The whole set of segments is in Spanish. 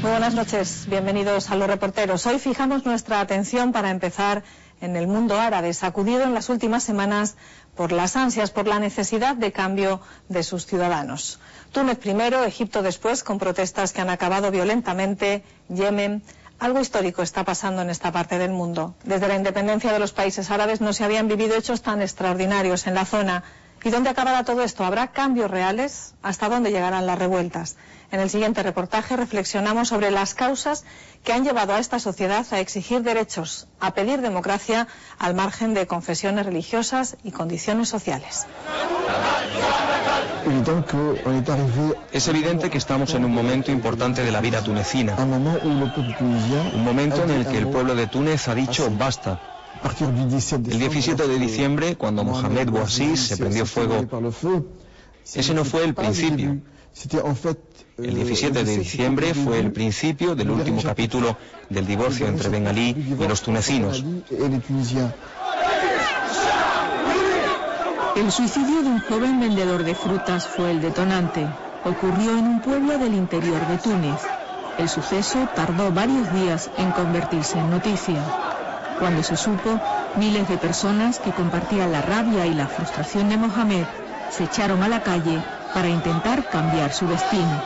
Muy buenas noches, bienvenidos a Los Reporteros. Hoy fijamos nuestra atención para empezar en el mundo árabe, sacudido en las últimas semanas por las ansias, por la necesidad de cambio de sus ciudadanos. Túnez primero, Egipto después, con protestas que han acabado violentamente, Yemen. Algo histórico está pasando en esta parte del mundo. Desde la independencia de los países árabes no se habían vivido hechos tan extraordinarios en la zona. ¿Y dónde acabará todo esto? ¿Habrá cambios reales? ¿Hasta dónde llegarán las revueltas? En el siguiente reportaje reflexionamos sobre las causas que han llevado a esta sociedad a exigir derechos, a pedir democracia al margen de confesiones religiosas y condiciones sociales. Es evidente que estamos en un momento importante de la vida tunecina, un momento en el que el pueblo de Túnez ha dicho basta. El 17 de diciembre, cuando Mohamed Bouaziz se prendió fuego, ese no fue el principio. El 17 de diciembre fue el principio del último capítulo del divorcio entre Ben Ali y los tunecinos. El suicidio de un joven vendedor de frutas fue el detonante. Ocurrió en un pueblo del interior de Túnez. El suceso tardó varios días en convertirse en noticia. Cuando se supo, miles de personas que compartían la rabia y la frustración de Mohamed se echaron a la calle para intentar cambiar su destino.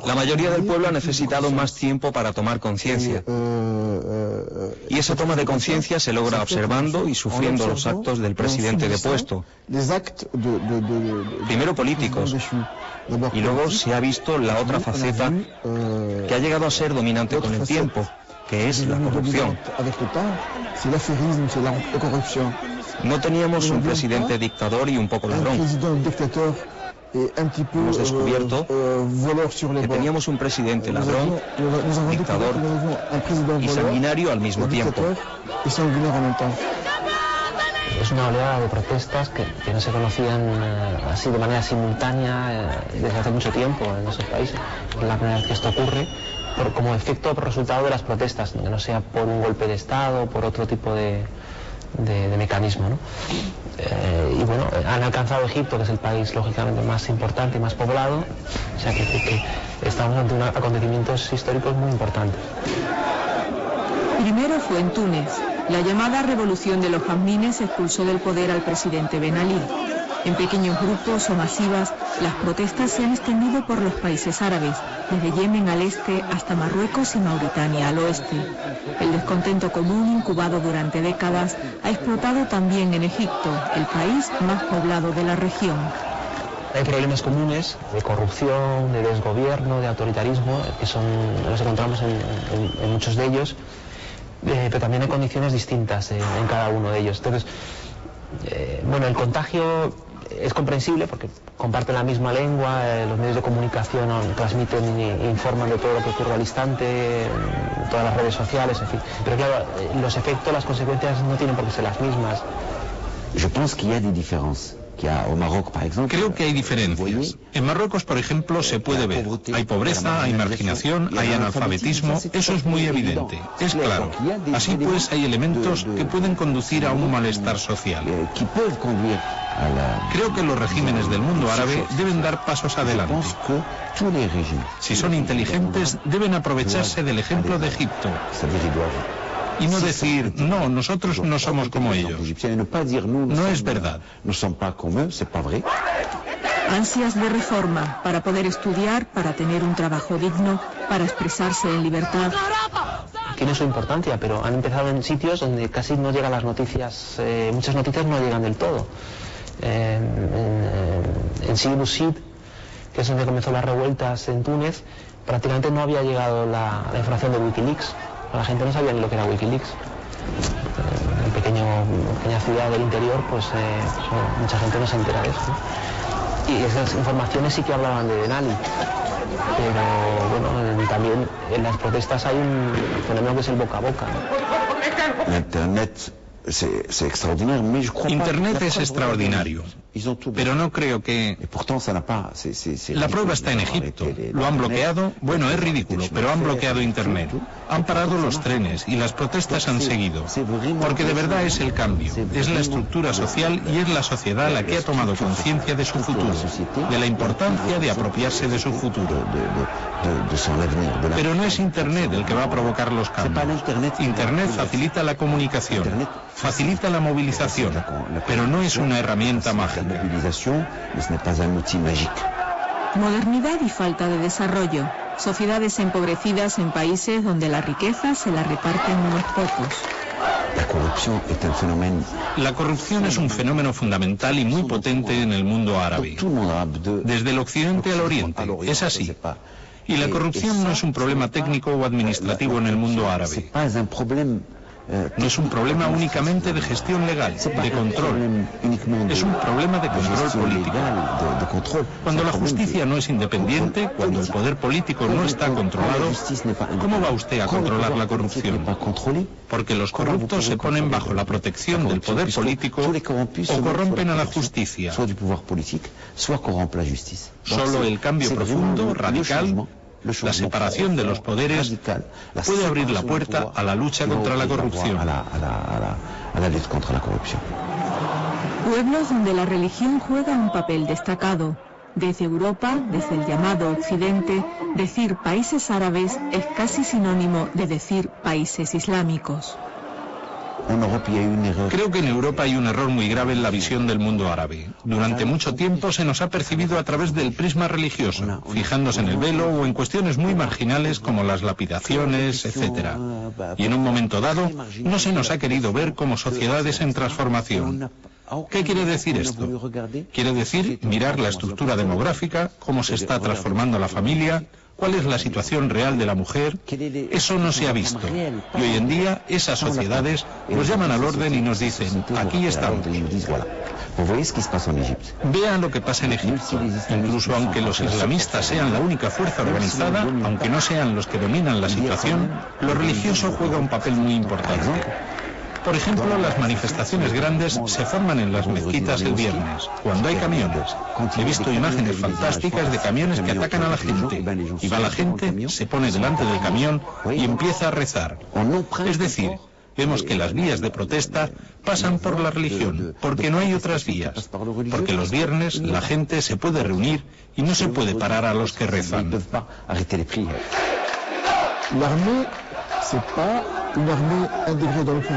La mayoría del pueblo ha necesitado más tiempo para tomar conciencia. Y esa toma de conciencia se logra observando y sufriendo los actos del presidente depuesto. Primero políticos, y luego se ha visto la otra faceta que ha llegado a ser dominante con el tiempo, que es la corrupción. No teníamos un presidente dictador y un poco ladrón. Hemos descubierto que teníamos un presidente ladrón, dictador y sanguinario al mismo tiempo. Es una oleada de protestas que no se conocían así de manera simultánea desde hace mucho tiempo en esos países. Es la primera vez que esto ocurre como efecto o por resultado de las protestas, que no sea por un golpe de Estado o por otro tipo de mecanismo, ¿no? Y bueno, han alcanzado Egipto, que es el país lógicamente más importante y más poblado, o sea que estamos ante acontecimientos históricos muy importantes. Primero fue en Túnez. La llamada revolución de los jazmines expulsó del poder al presidente Ben Ali. En pequeños grupos o masivas, las protestas se han extendido por los países árabes, desde Yemen al este hasta Marruecos y Mauritania al oeste. El descontento común, incubado durante décadas, ha explotado también en Egipto, el país más poblado de la región. Hay problemas comunes de corrupción, de desgobierno, de autoritarismo, que los encontramos en muchos de ellos, pero también hay condiciones distintas en cada uno de ellos. Entonces, bueno, el contagio es comprensible porque comparten la misma lengua, los medios de comunicación transmiten e informan de todo lo que ocurre al instante, todas las redes sociales, en fin. Pero claro, los efectos, las consecuencias no tienen por qué ser las mismas. Creo que hay diferencias. En Marruecos, por ejemplo, se puede ver. Hay pobreza, hay marginación, hay analfabetismo. Eso es muy evidente, es claro. Así pues, hay elementos que pueden conducir a un malestar social. Creo que los regímenes del mundo árabe deben dar pasos adelante. Si son inteligentes, deben aprovecharse del ejemplo de Egipto. Y no decir, no, nosotros no somos como ellos. No es verdad. Ansias de reforma, para poder estudiar, para tener un trabajo digno, para expresarse en libertad. Tiene su importancia, pero han empezado en sitios donde casi no llegan las noticias, muchas noticias no llegan del todo. En Sidi Bouzid, que es donde comenzó las revueltas en Túnez, prácticamente no había llegado la información de Wikileaks. La gente no sabía ni lo que era Wikileaks. En pequeña ciudad del interior, pues mucha gente no se entera de eso, ¿no? Y esas informaciones sí que hablaban de Ben Ali. Pero bueno, también en las protestas hay un fenómeno que es el boca a boca, ¿no? Internet es extraordinario, Pero no creo que... La prueba está en Egipto. Lo han bloqueado. Bueno, es ridículo, pero han bloqueado Internet. Han parado los trenes y las protestas han seguido. Porque de verdad es el cambio. Es la estructura social y es la sociedad la que ha tomado conciencia de su futuro, de la importancia de apropiarse de su futuro. Pero no es Internet el que va a provocar los cambios. Internet facilita la comunicación, facilita la movilización, pero no es una herramienta mágica. Modernidad y falta de desarrollo. Sociedades empobrecidas en países donde la riqueza se la reparten unos pocos. La corrupción es un fenómeno fundamental y muy potente en el mundo árabe. Desde el occidente al oriente, es así. Y la corrupción no es un problema técnico o administrativo en el mundo árabe. No es un problema únicamente de gestión legal, de control. Es un problema de control político. Cuando la justicia no es independiente, cuando el poder político no está controlado, ¿cómo va usted a controlar la corrupción? Porque los corruptos se ponen bajo la protección del poder político o corrompen a la justicia. Solo el cambio profundo, radical, la separación de los poderes puede abrir la puerta a la lucha contra la corrupción. Pueblos donde la religión juega un papel destacado. Desde Europa, desde el llamado Occidente, decir países árabes es casi sinónimo de decir países islámicos. Creo que en Europa hay un error muy grave en la visión del mundo árabe. Durante mucho tiempo se nos ha percibido a través del prisma religioso, fijándose en el velo o en cuestiones muy marginales como las lapidaciones, etc. Y en un momento dado no se nos ha querido ver como sociedades en transformación. ¿Qué quiere decir esto? Quiere decir mirar la estructura demográfica, cómo se está transformando la familia, cuál es la situación real de la mujer. Eso no se ha visto. Y hoy en día esas sociedades nos llaman al orden y nos dicen, aquí estamos. Vean lo que pasa en Egipto. Incluso aunque los islamistas sean la única fuerza organizada, aunque no sean los que dominan la situación, lo religioso juega un papel muy importante. Por ejemplo, las manifestaciones grandes se forman en las mezquitas el viernes, cuando hay camiones. He visto imágenes fantásticas de camiones que atacan a la gente. Y va la gente, se pone delante del camión y empieza a rezar. Es decir, vemos que las vías de protesta pasan por la religión, porque no hay otras vías. Porque los viernes la gente se puede reunir y no se puede parar a los que rezan.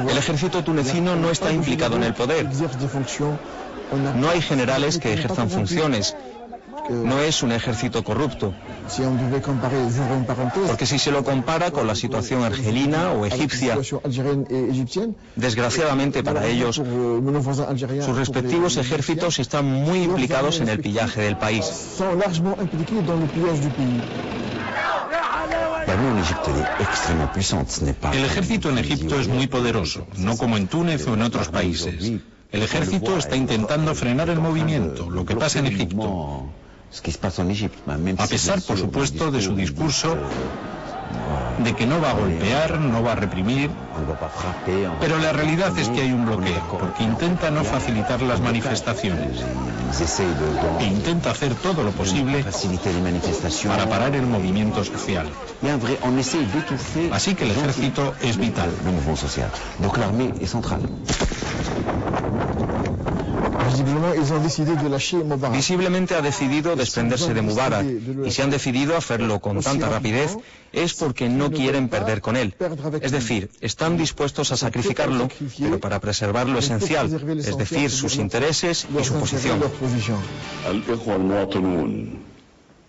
El ejército tunecino no está implicado en el poder. No hay generales que ejerzan funciones. No es un ejército corrupto. Porque si se lo compara con la situación argelina o egipcia, desgraciadamente para ellos, sus respectivos ejércitos están muy implicados en el pillaje del país. El ejército en Egipto es muy poderoso, no como en Túnez o en otros países. El ejército está intentando frenar el movimiento, lo que pasa en Egipto. A pesar, por supuesto, de su discurso de que no va a golpear, no va a reprimir, pero la realidad es que hay un bloqueo, porque intenta no facilitar las manifestaciones e intenta hacer todo lo posible para parar el movimiento social. Así que el ejército es vital. Visiblemente ha decidido desprenderse de Mubarak, y si han decidido hacerlo con tanta rapidez es porque no quieren perder con él. Es decir, están dispuestos a sacrificarlo, pero para preservar lo esencial, es decir, sus intereses y su posición.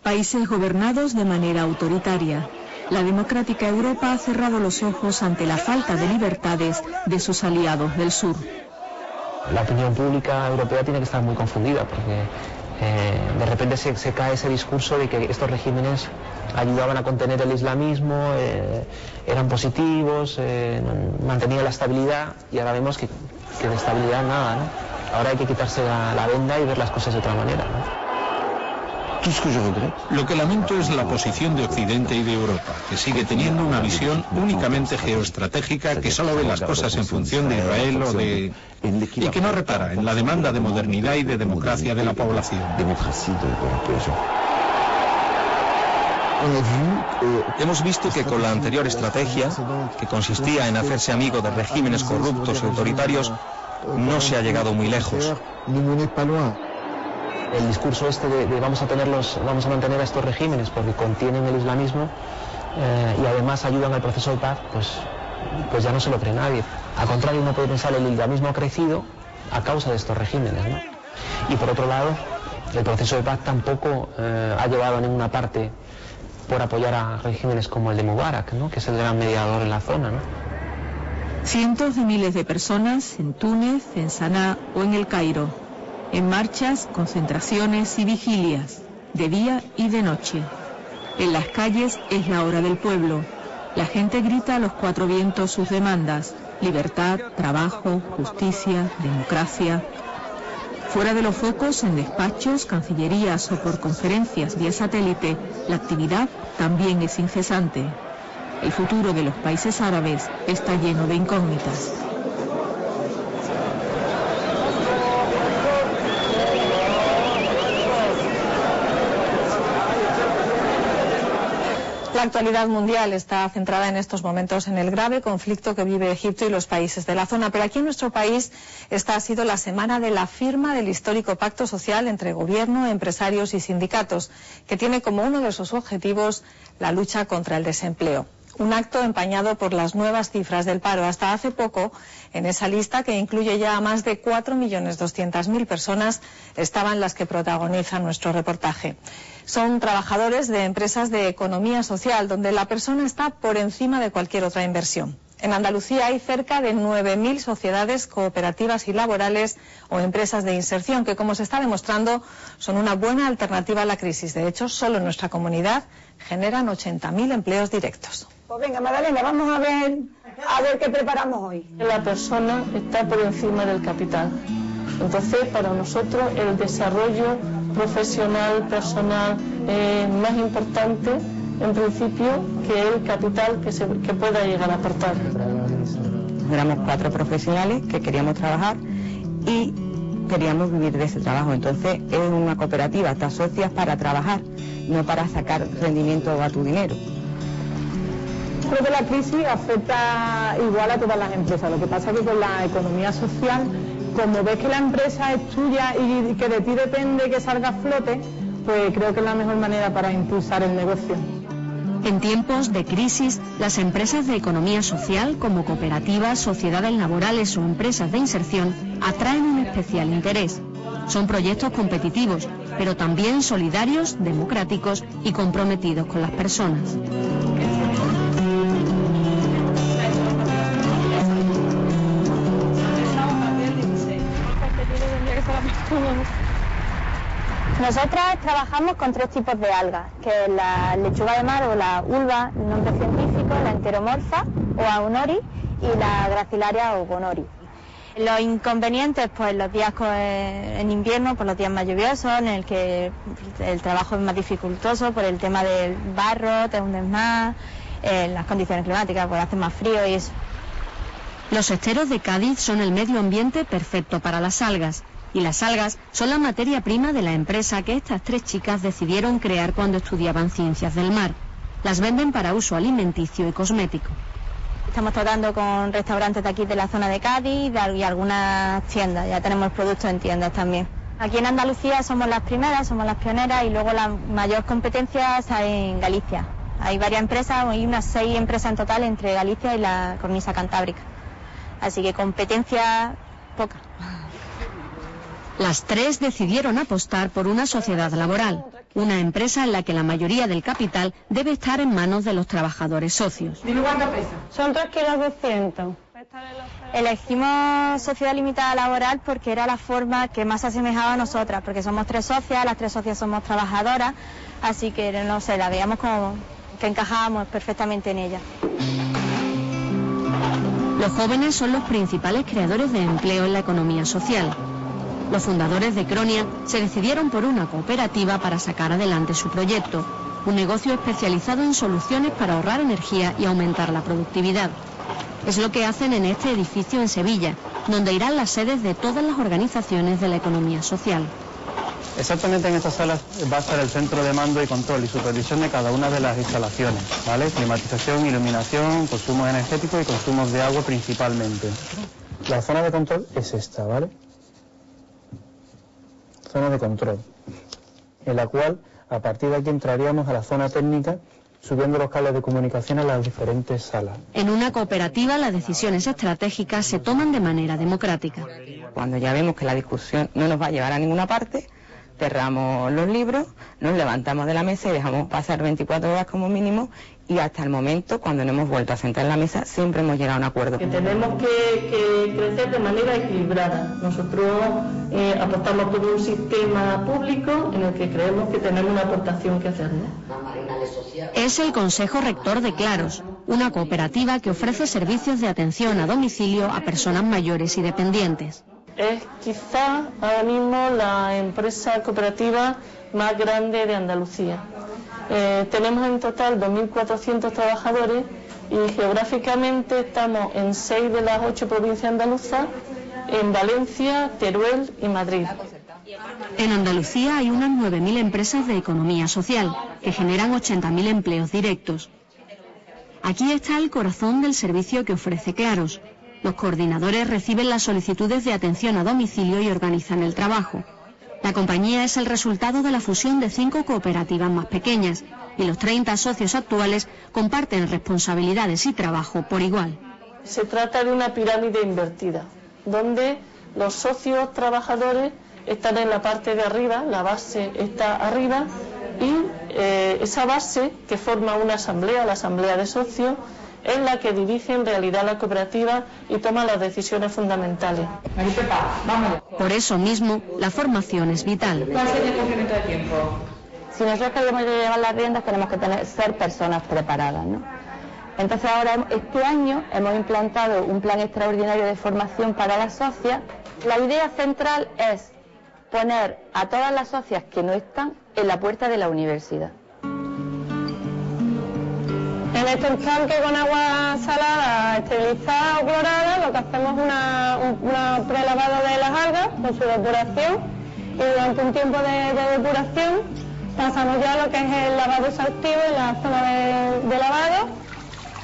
Países gobernados de manera autoritaria. La democrática Europa ha cerrado los ojos ante la falta de libertades de sus aliados del sur. La opinión pública europea tiene que estar muy confundida porque de repente se cae ese discurso de que estos regímenes ayudaban a contener el islamismo, eran positivos, mantenían la estabilidad, y ahora vemos que de estabilidad nada, ¿no? Ahora hay que quitarse la venda y ver las cosas de otra manera, ¿no? Lo que lamento es la posición de Occidente y de Europa, que sigue teniendo una visión únicamente geoestratégica, que solo ve las cosas en función de Israel y que no repara en la demanda de modernidad y de democracia de la población. Hemos visto que con la anterior estrategia, que consistía en hacerse amigo de regímenes corruptos y autoritarios, no se ha llegado muy lejos. El discurso este de vamos a mantener a estos regímenes porque contienen el islamismo y además ayudan al proceso de paz, pues ya no se lo cree nadie. Al contrario, uno puede pensar el islamismo ha crecido a causa de estos regímenes, ¿no? Y por otro lado, el proceso de paz tampoco ha llevado a ninguna parte por apoyar a regímenes como el de Mubarak, ¿no? Que es el gran mediador en la zona, ¿no? Cientos de miles de personas en Túnez, en Saná o en el Cairo, en marchas, concentraciones y vigilias, de día y de noche. En las calles es la hora del pueblo. La gente grita a los cuatro vientos sus demandas: libertad, trabajo, justicia, democracia. Fuera de los focos, en despachos, cancillerías o por conferencias vía satélite, la actividad también es incesante. El futuro de los países árabes está lleno de incógnitas. La actualidad mundial está centrada en estos momentos en el grave conflicto que vive Egipto y los países de la zona. Pero aquí en nuestro país esta ha sido la semana de la firma del histórico pacto social entre gobierno, empresarios y sindicatos, que tiene como uno de sus objetivos la lucha contra el desempleo. Un acto empañado por las nuevas cifras del paro. Hasta hace poco, en esa lista, que incluye ya a más de 4.200.000 personas, estaban las que protagonizan nuestro reportaje. Son trabajadores de empresas de economía social, donde la persona está por encima de cualquier otra inversión. En Andalucía hay cerca de 9.000 sociedades cooperativas y laborales o empresas de inserción, que, como se está demostrando, son una buena alternativa a la crisis. De hecho, solo en nuestra comunidad generan 80.000 empleos directos. Pues venga, Magdalena, vamos a ver qué preparamos hoy. La persona está por encima del capital. Entonces, para nosotros, el desarrollo profesional, personal, más importante, en principio, que el capital que pueda llegar a aportar. Éramos 4 profesionales que queríamos trabajar y queríamos vivir de ese trabajo. Entonces, es una cooperativa, te asocias para trabajar, no para sacar rendimiento a tu dinero. Creo que la crisis afecta igual a todas las empresas. Lo que pasa es que con la economía social, como ves que la empresa es tuya y que de ti depende que salga a flote, pues creo que es la mejor manera para impulsar el negocio. En tiempos de crisis, las empresas de economía social, como cooperativas, sociedades laborales o empresas de inserción, atraen un especial interés. Son proyectos competitivos, pero también solidarios, democráticos y comprometidos con las personas. Nosotras trabajamos con 3 tipos de algas, que es la lechuga de mar o la ulva, el nombre científico, la enteromorfa o aonori y la gracilaria o gonori. Los inconvenientes, pues los días en invierno, por los días más lluviosos, en el que el trabajo es más dificultoso por el tema del barro, te hundes más, las condiciones climáticas, pues hace más frío y eso. Los esteros de Cádiz son el medio ambiente perfecto para las algas. Y las algas son la materia prima de la empresa que estas 3 chicas decidieron crear cuando estudiaban ciencias del mar. Las venden para uso alimenticio y cosmético. Estamos tratando con restaurantes de aquí de la zona de Cádiz y algunas tiendas. Ya tenemos productos en tiendas también. Aquí en Andalucía somos las primeras, somos las pioneras y luego la mayor competencia está en Galicia. Hay varias empresas, hay unas 6 empresas en total entre Galicia y la cornisa cantábrica. Así que competencia poca. Las 3 decidieron apostar por una sociedad laboral, una empresa en la que la mayoría del capital debe estar en manos de los trabajadores socios. Dime cuánto pesa. Son 3,2 kilos. Elegimos sociedad limitada laboral porque era la forma que más se asemejaba a nosotras, porque somos 3 socias, las 3 socias somos trabajadoras, así que no sé, la veíamos como que encajábamos perfectamente en ella. Los jóvenes son los principales creadores de empleo en la economía social. Los fundadores de Cronia se decidieron por una cooperativa para sacar adelante su proyecto, un negocio especializado en soluciones para ahorrar energía y aumentar la productividad. Es lo que hacen en este edificio en Sevilla, donde irán las sedes de todas las organizaciones de la economía social. Exactamente en esta sala va a estar el centro de mando y control y supervisión de cada una de las instalaciones, ¿vale? Climatización, iluminación, consumos energéticos y consumos de agua principalmente. La zona de control es esta, ¿vale? Zona de control, en la cual a partir de aquí entraríamos a la zona técnica subiendo los cables de comunicación a las diferentes salas. En una cooperativa las decisiones estratégicas se toman de manera democrática. Cuando ya vemos que la discusión no nos va a llevar a ninguna parte, cerramos los libros, nos levantamos de la mesa y dejamos pasar 24 horas como mínimo, y hasta el momento, cuando nos hemos vuelto a sentar en la mesa, siempre hemos llegado a un acuerdo. Que tenemos que crecer de manera equilibrada. Nosotros apostamos por un sistema público en el que creemos que tenemos una aportación que hacer, ¿no? Es el Consejo Rector de Claros, una cooperativa que ofrece servicios de atención a domicilio a personas mayores y dependientes. Es quizá ahora mismo la empresa cooperativa más grande de Andalucía. Tenemos en total 2.400 trabajadores y geográficamente estamos en 6 de las 8 provincias andaluzas, en Valencia, Teruel y Madrid. En Andalucía hay unas 9.000 empresas de economía social, que generan 80.000 empleos directos. Aquí está el corazón del servicio que ofrece Claros. Los coordinadores reciben las solicitudes de atención a domicilio y organizan el trabajo. La compañía es el resultado de la fusión de 5 cooperativas más pequeñas, y los 30 socios actuales comparten responsabilidades y trabajo por igual. Se trata de una pirámide invertida, donde los socios trabajadores están en la parte de arriba, la base está arriba, y esa base, que forma una asamblea, la asamblea de socios, es la que dirige en realidad la cooperativa y toma las decisiones fundamentales. Por eso mismo, la formación es vital. Si nosotros queremos llevar las riendas, tenemos que ser personas preparadas, ¿no? Entonces ahora, este año, hemos implantado un plan extraordinario de formación para las socias. La idea central es poner a todas las socias que no están en la puerta de la universidad. En este estanque con agua salada, esterilizada o clorada, lo que hacemos es una prelavado de las algas con su depuración, y durante un tiempo de depuración pasamos ya a lo que es el lavado exhaustivo en la zona de lavado.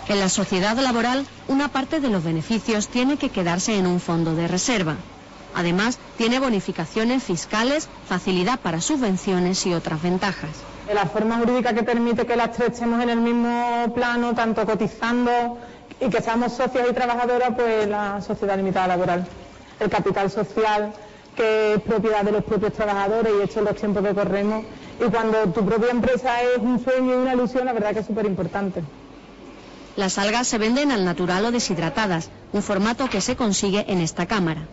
En la sociedad laboral, una parte de los beneficios tiene que quedarse en un fondo de reserva. Además, tiene bonificaciones fiscales, facilidad para subvenciones y otras ventajas. La forma jurídica que permite que las tres estemos en el mismo plano, tanto cotizando y que seamos socios y trabajadoras, pues la sociedad limitada laboral. El capital social, que es propiedad de los propios trabajadores, y esto en los tiempos que corremos. Y cuando tu propia empresa es un sueño y una ilusión, la verdad que es súper importante. Las algas se venden al natural o deshidratadas, un formato que se consigue en esta cámara.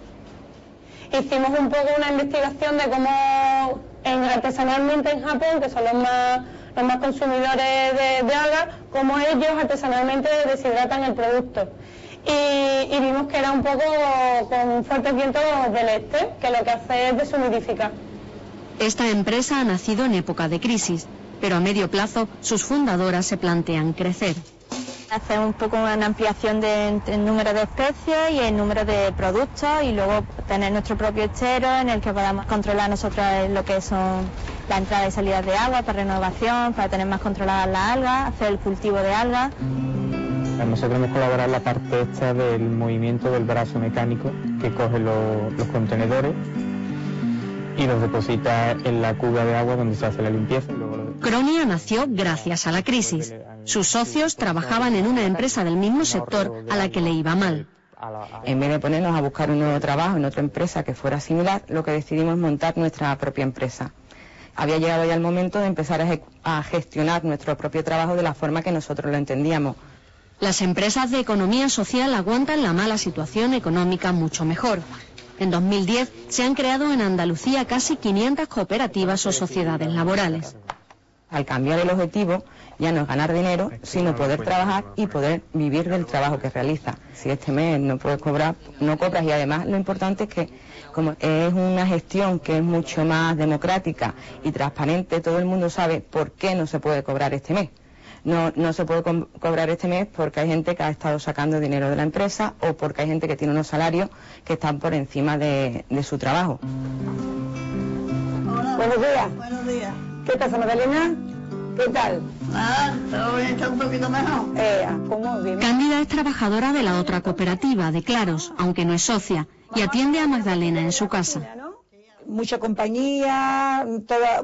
Hicimos un poco una investigación de cómo artesanalmente en Japón, que son los más consumidores de algas, cómo ellos artesanalmente deshidratan el producto. Y vimos que era un poco con un fuerte viento del este, que lo que hace es deshumidificar. Esta empresa ha nacido en época de crisis, pero a medio plazo sus fundadoras se plantean crecer. Hacer un poco una ampliación del número de especies y el número de productos, y luego tener nuestro propio estero en el que podamos controlar nosotros lo que son la entrada y salida de agua para renovación, para tener más controladas las algas, hacer el cultivo de algas. Nosotros hemos colaborado en la parte esta del movimiento del brazo mecánico que coge los contenedores y los deposita en la cuba de agua donde se hace la limpieza. Cronia nació gracias a la crisis. Sus socios trabajaban en una empresa del mismo sector a la que le iba mal. En vez de ponernos a buscar un nuevo trabajo en otra empresa que fuera similar, lo que decidimos es montar nuestra propia empresa. Había llegado ya el momento de empezar a gestionar nuestro propio trabajo de la forma que nosotros lo entendíamos. Las empresas de economía social aguantan la mala situación económica mucho mejor. En 2010 se han creado en Andalucía casi 500 cooperativas o sociedades laborales. Al cambiar el objetivo, ya no es ganar dinero, sino poder trabajar y poder vivir del trabajo que realiza. Si este mes no puedes cobrar, no cobras, y además lo importante es que como es una gestión que es mucho más democrática y transparente, todo el mundo sabe por qué no se puede cobrar este mes. No se puede cobrar este mes porque hay gente que ha estado sacando dinero de la empresa o porque hay gente que tiene unos salarios que están por encima de su trabajo. Buenos días. Buenos días. ¿Qué pasa, Magdalena? ¿Qué tal? Nada, todo bien, está un poquito mejor. ¿Cómo? Dime. Cándida es trabajadora de la otra cooperativa, de Claros, aunque no es socia, y atiende a Magdalena en su casa. Mucha compañía,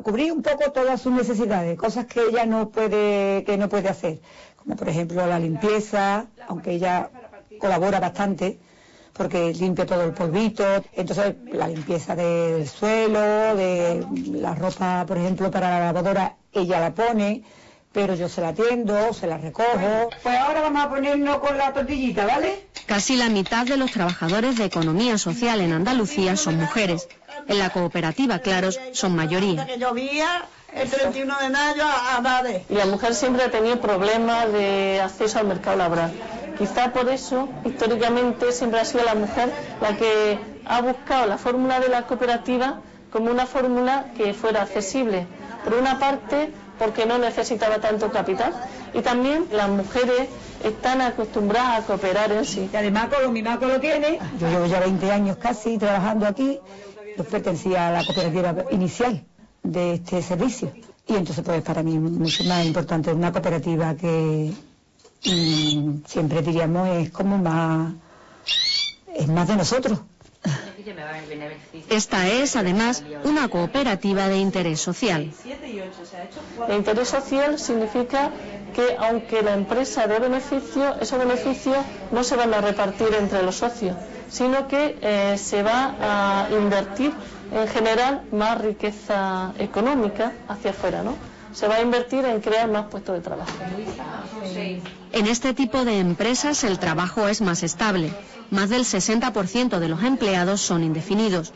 cubrir un poco todas sus necesidades, cosas que ella no puede hacer, como por ejemplo la limpieza, aunque ella colabora bastante, porque limpia todo el polvito, entonces la limpieza del suelo, de la ropa, por ejemplo, para la lavadora, ella la pone, pero yo se la atiendo, se la recojo. Pues ahora vamos a ponernos con la tortillita, ¿vale? Casi la mitad de los trabajadores de economía social en Andalucía son mujeres. En la cooperativa Claros son mayoría. Que llovía el 31 de mayo a Bade. Y la mujer siempre ha tenido problemas de acceso al mercado laboral. Quizá por eso, históricamente, siempre ha sido la mujer la que ha buscado la fórmula de la cooperativa como una fórmula que fuera accesible. Por una parte, porque no necesitaba tanto capital, y también las mujeres están acostumbradas a cooperar en sí. Y además, con lo mismo que lo tiene, yo llevo ya 20 años casi trabajando aquí, yo pertenecía a la cooperativa inicial de este servicio. Y entonces, pues para mí es mucho más importante una cooperativa que siempre diríamos es como más, es más de nosotros. Esta es, además, una cooperativa de interés social. El interés social significa que, aunque la empresa dé beneficios, esos beneficios no se van a repartir entre los socios, sino que se va a invertir, en general, más riqueza económica hacia afuera, ¿no? Se va a invertir en crear más puestos de trabajo. En este tipo de empresas el trabajo es más estable. Más del 60% de los empleados son indefinidos.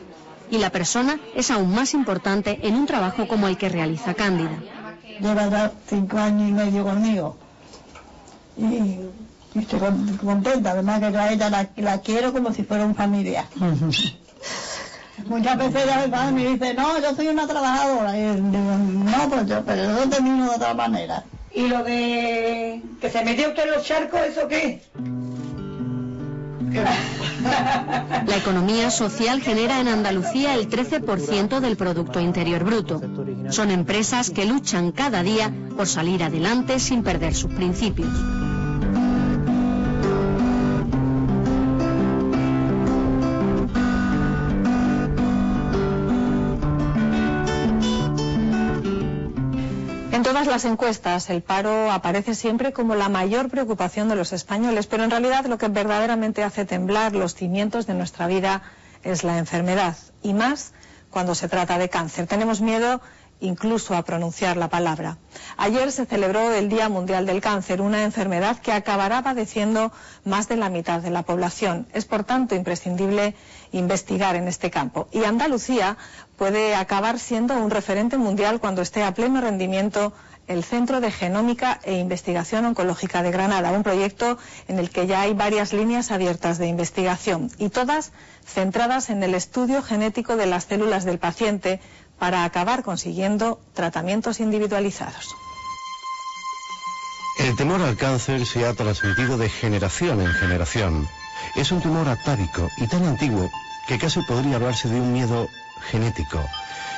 Y la persona es aún más importante en un trabajo como el que realiza Cándida. Lleva ya 5 años y medio conmigo. Y estoy contenta, además que a ella la quiero como si fuera un familiar. Muchas veces ella me dice, no, yo soy una trabajadora. Y digo, no, pues pero yo termino de otra manera. ¿Y lo de que se metió usted en los charcos, eso qué? La economía social genera en Andalucía el 13% del Producto Interior Bruto. Son empresas que luchan cada día por salir adelante sin perder sus principios. En todas las encuestas el paro aparece siempre como la mayor preocupación de los españoles, pero en realidad lo que verdaderamente hace temblar los cimientos de nuestra vida es la enfermedad, y más cuando se trata de cáncer. Tenemos miedo incluso a pronunciar la palabra. Ayer se celebró el Día Mundial del Cáncer, una enfermedad que acabará padeciendo más de la mitad de la población. Es por tanto imprescindible investigar en este campo. Y Andalucía puede acabar siendo un referente mundial cuando esté a pleno rendimiento el Centro de Genómica e Investigación Oncológica de Granada, un proyecto en el que ya hay varias líneas abiertas de investigación y todas centradas en el estudio genético de las células del paciente para acabar consiguiendo tratamientos individualizados. El temor al cáncer se ha transmitido de generación en generación. Es un tumor atávico y tan antiguo que casi podría hablarse de un miedo genético.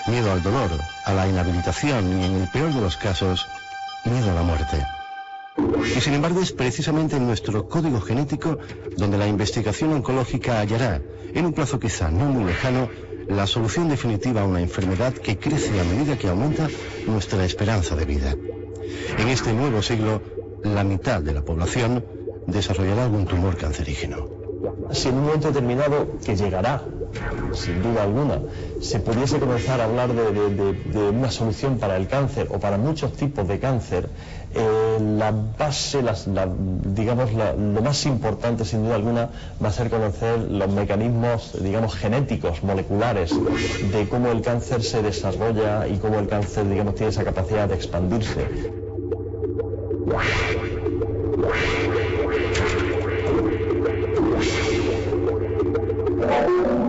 Miedo al dolor, a la inhabilitación y, en el peor de los casos, miedo a la muerte. Y sin embargo es precisamente en nuestro código genético donde la investigación oncológica hallará, en un plazo quizá no muy lejano, la solución definitiva a una enfermedad que crece a medida que aumenta nuestra esperanza de vida. En este nuevo siglo, la mitad de la población desarrollará algún tumor cancerígeno. Si en un momento determinado, que llegará, sin duda alguna, se pudiese comenzar a hablar de una solución para el cáncer o para muchos tipos de cáncer, la base, lo más importante sin duda alguna va a ser conocer los mecanismos, digamos, genéticos, moleculares, de cómo el cáncer se desarrolla y cómo el cáncer, digamos, tiene esa capacidad de expandirse.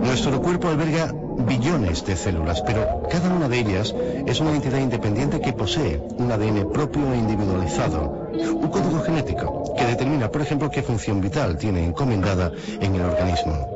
Nuestro cuerpo alberga billones de células, pero cada una de ellas es una entidad independiente que posee un ADN propio e individualizado, un código genético que determina, por ejemplo, qué función vital tiene encomendada en el organismo.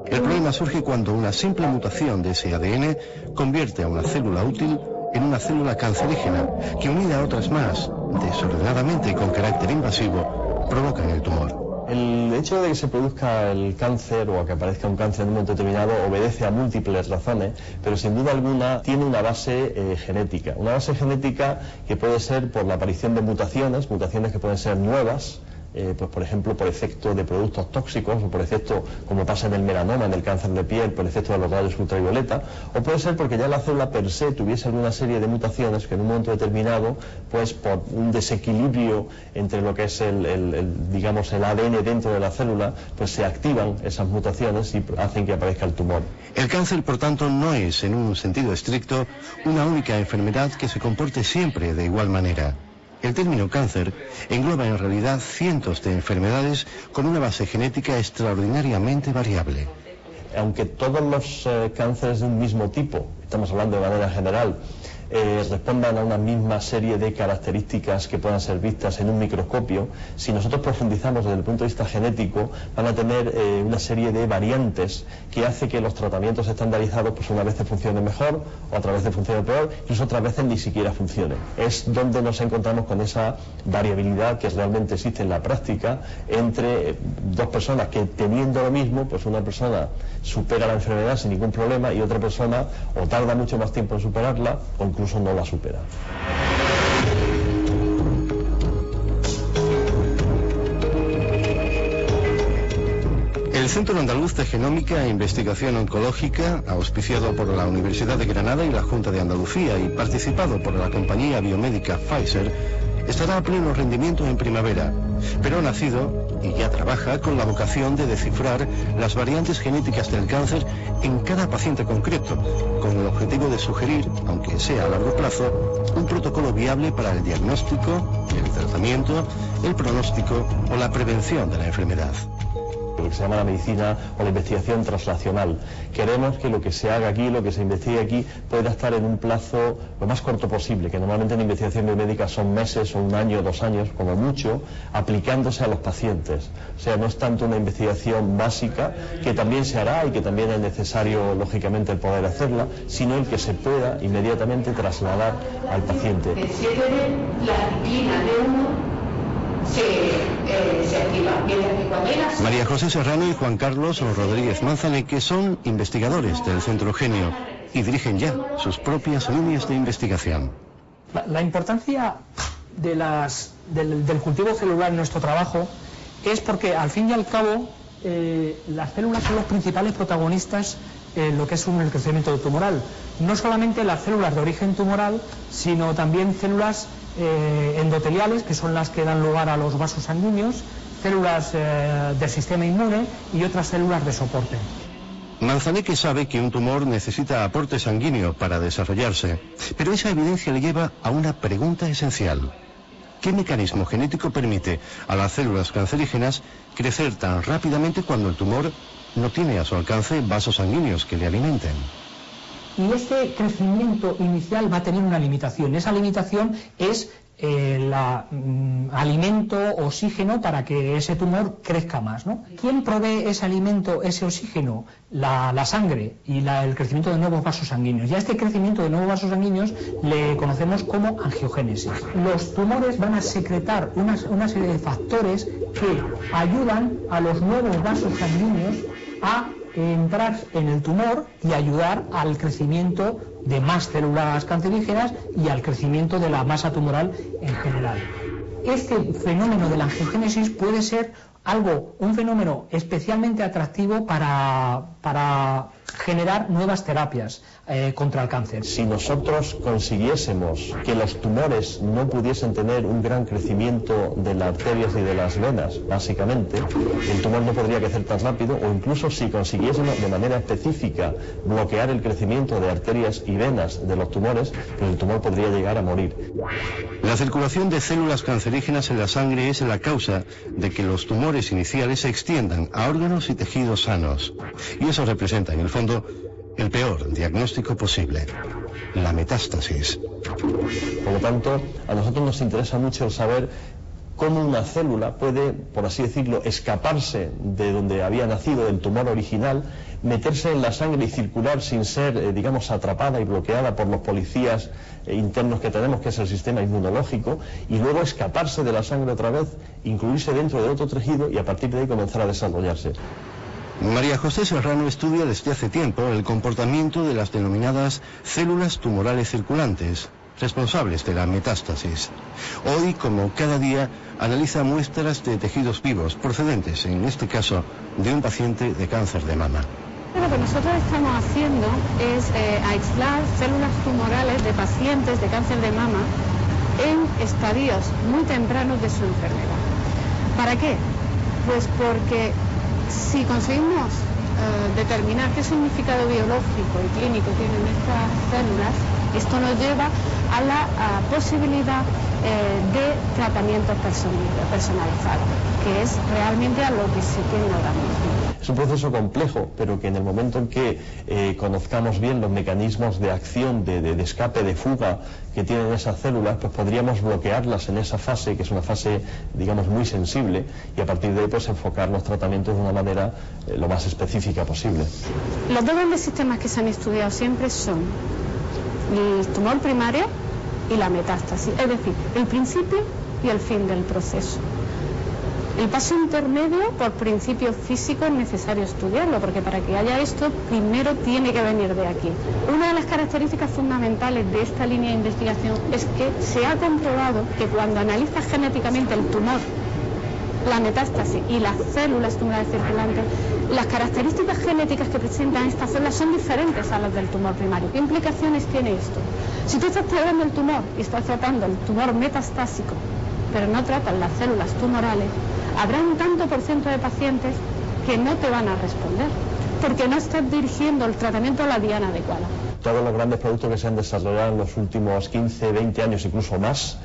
El problema surge cuando una simple mutación de ese ADN convierte a una célula útil en una célula cancerígena que, unida a otras más, desordenadamente y con carácter invasivo, provocan el tumor. El hecho de que se produzca el cáncer o que aparezca un cáncer en un momento determinado obedece a múltiples razones, pero sin duda alguna tiene una base genética. Una base genética que puede ser por la aparición de mutaciones que pueden ser nuevas, pues por ejemplo por efecto de productos tóxicos o por efecto, como pasa en el melanoma, en el cáncer de piel, por efecto de los rayos ultravioleta, o puede ser porque ya la célula per se tuviese alguna serie de mutaciones que en un momento determinado, pues por un desequilibrio entre lo que es digamos el ADN dentro de la célula, pues se activan esas mutaciones y hacen que aparezca el tumor. El cáncer, por tanto, no es, en un sentido estricto, una única enfermedad que se comporte siempre de igual manera. El término cáncer engloba en realidad cientos de enfermedades con una base genética extraordinariamente variable. Aunque todos los cánceres de un mismo tipo, estamos hablando de manera general, respondan a una misma serie de características que puedan ser vistas en un microscopio, si nosotros profundizamos desde el punto de vista genético, van a tener una serie de variantes que hace que los tratamientos estandarizados, pues unas veces funcionen mejor, otras veces funcionen peor, incluso otras veces ni siquiera funcionen. Es donde nos encontramos con esa variabilidad que realmente existe en la práctica entre dos personas que, teniendo lo mismo, pues una persona supera la enfermedad sin ningún problema y otra persona o tarda mucho más tiempo en superarla o incluso no la supera. El Centro Andaluz de Genómica e Investigación Oncológica, auspiciado por la Universidad de Granada y la Junta de Andalucía y participado por la compañía biomédica Pfizer, estará a pleno rendimiento en primavera, pero ha nacido y ya trabaja con la vocación de descifrar las variantes genéticas del cáncer en cada paciente concreto, con el objetivo de sugerir, aunque sea a largo plazo, un protocolo viable para el diagnóstico, el tratamiento, el pronóstico o la prevención de la enfermedad. Lo que se llama la medicina o la investigación translacional. Queremos que lo que se haga aquí, lo que se investigue aquí, pueda estar en un plazo lo más corto posible, que normalmente en investigación biomédica son meses o un año, 2 años, como mucho, aplicándose a los pacientes. O sea, no es tanto una investigación básica, que también se hará y que también es necesario, lógicamente, el poder hacerla, sino el que se pueda inmediatamente trasladar al paciente. La disciplina de uno se activa, mientras que cuando hay la... María José Serrano y Juan Carlos Rodríguez Manzaneque son investigadores del Centro Genio y dirigen ya sus propias líneas de investigación. La importancia del cultivo celular en nuestro trabajo es porque, al fin y al cabo, las células son los principales protagonistas en lo que es el crecimiento tumoral. No solamente las células de origen tumoral, sino también células endoteliales, que son las que dan lugar a los vasos sanguíneos, células del sistema inmune y otras células de soporte. Manzaneque sabe que un tumor necesita aporte sanguíneo para desarrollarse, pero esa evidencia le lleva a una pregunta esencial. ¿Qué mecanismo genético permite a las células cancerígenas crecer tan rápidamente cuando el tumor no tiene a su alcance vasos sanguíneos que le alimenten? Y ese crecimiento inicial va a tener una limitación. Esa limitación es alimento, oxígeno, para que ese tumor crezca más, ¿no? ¿Quién provee ese alimento, ese oxígeno? La sangre y el crecimiento de nuevos vasos sanguíneos. Y a este crecimiento de nuevos vasos sanguíneos le conocemos como angiogénesis. Los tumores van a secretar una serie de factores que ayudan a los nuevos vasos sanguíneos a entrar en el tumor y ayudar al crecimiento de más células cancerígenas y al crecimiento de la masa tumoral en general. Este fenómeno de la angiogénesis puede ser un fenómeno especialmente atractivo para generar nuevas terapias contra el cáncer. Si nosotros consiguiésemos que los tumores no pudiesen tener un gran crecimiento de las arterias y de las venas, básicamente, el tumor no podría crecer tan rápido, o incluso si consiguiésemos de manera específica bloquear el crecimiento de arterias y venas de los tumores, pues el tumor podría llegar a morir. La circulación de células cancerígenas en la sangre es la causa de que los tumores iniciales se extiendan a órganos y tejidos sanos. Y eso representa, en el fondo, el peor diagnóstico posible, la metástasis. Por lo tanto, a nosotros nos interesa mucho saber cómo una célula puede, por así decirlo, escaparse de donde había nacido, del tumor original, meterse en la sangre y circular sin ser, digamos, atrapada y bloqueada por los policías internos que tenemos, que es el sistema inmunológico, y luego escaparse de la sangre otra vez, incluirse dentro de otro tejido y a partir de ahí comenzar a desarrollarse. María José Serrano estudia desde hace tiempo el comportamiento de las denominadas células tumorales circulantes, responsables de la metástasis. Hoy, como cada día, analiza muestras de tejidos vivos procedentes, en este caso, de un paciente de cáncer de mama. Lo que nosotros estamos haciendo es aislar células tumorales de pacientes de cáncer de mama en estadios muy tempranos de su enfermedad. ¿Para qué? Pues porque si conseguimos determinar qué significado biológico y clínico tienen estas células, esto nos lleva a la posibilidad de tratamientos personalizados, que es realmente a lo que se tiene ahora mismo. Es un proceso complejo, pero que en el momento en que conozcamos bien los mecanismos de acción, de escape, de fuga que tienen esas células, pues podríamos bloquearlas en esa fase, que es una fase, digamos, muy sensible, y a partir de ahí pues enfocar los tratamientos de una manera lo más específica posible. Los dos grandes sistemas que se han estudiado siempre son el tumor primario y la metástasis, es decir, el principio y el fin del proceso. El paso intermedio, por principio físico, es necesario estudiarlo, porque para que haya esto, primero tiene que venir de aquí. Una de las características fundamentales de esta línea de investigación es que se ha comprobado que cuando analizas genéticamente el tumor, la metástasis y las células tumorales circulantes, las características genéticas que presentan estas células son diferentes a las del tumor primario. ¿Qué implicaciones tiene esto? Si tú estás tratando el tumor y estás tratando el tumor metastásico, pero no tratas las células tumorales, habrá un tanto por ciento de pacientes que no te van a responder, porque no estás dirigiendo el tratamiento a la diana adecuada. Todos los grandes productos que se han desarrollado en los últimos 15, 20 años, incluso más,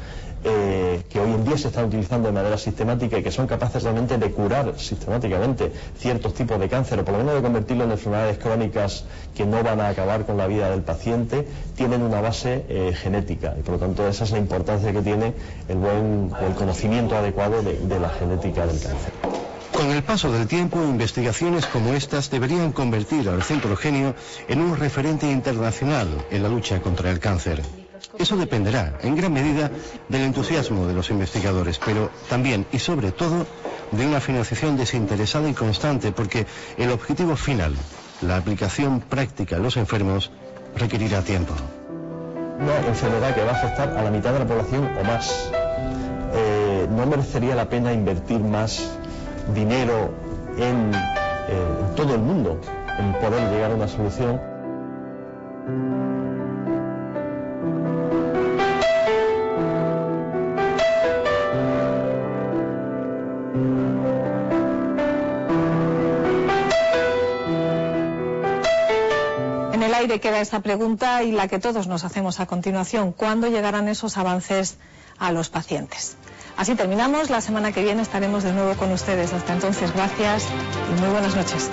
que hoy en día se están utilizando de manera sistemática y que son capaces realmente de curar sistemáticamente ciertos tipos de cáncer, o por lo menos de convertirlo en enfermedades crónicas que no van a acabar con la vida del paciente, tienen una base genética, y por lo tanto esa es la importancia que tiene el conocimiento adecuado de la genética del cáncer. Con el paso del tiempo, investigaciones como estas deberían convertir al Centro Genio en un referente internacional en la lucha contra el cáncer. Eso dependerá, en gran medida, del entusiasmo de los investigadores, pero también y sobre todo de una financiación desinteresada y constante, porque el objetivo final, la aplicación práctica a los enfermos, requerirá tiempo. Una enfermedad que va a afectar a la mitad de la población o más. ¿No merecería la pena invertir más dinero en todo el mundo en poder llegar a una solución? En el aire queda esta pregunta y la que todos nos hacemos a continuación: ¿cuándo llegarán esos avances a los pacientes? Así terminamos. La semana que viene estaremos de nuevo con ustedes. Hasta entonces, gracias y muy buenas noches.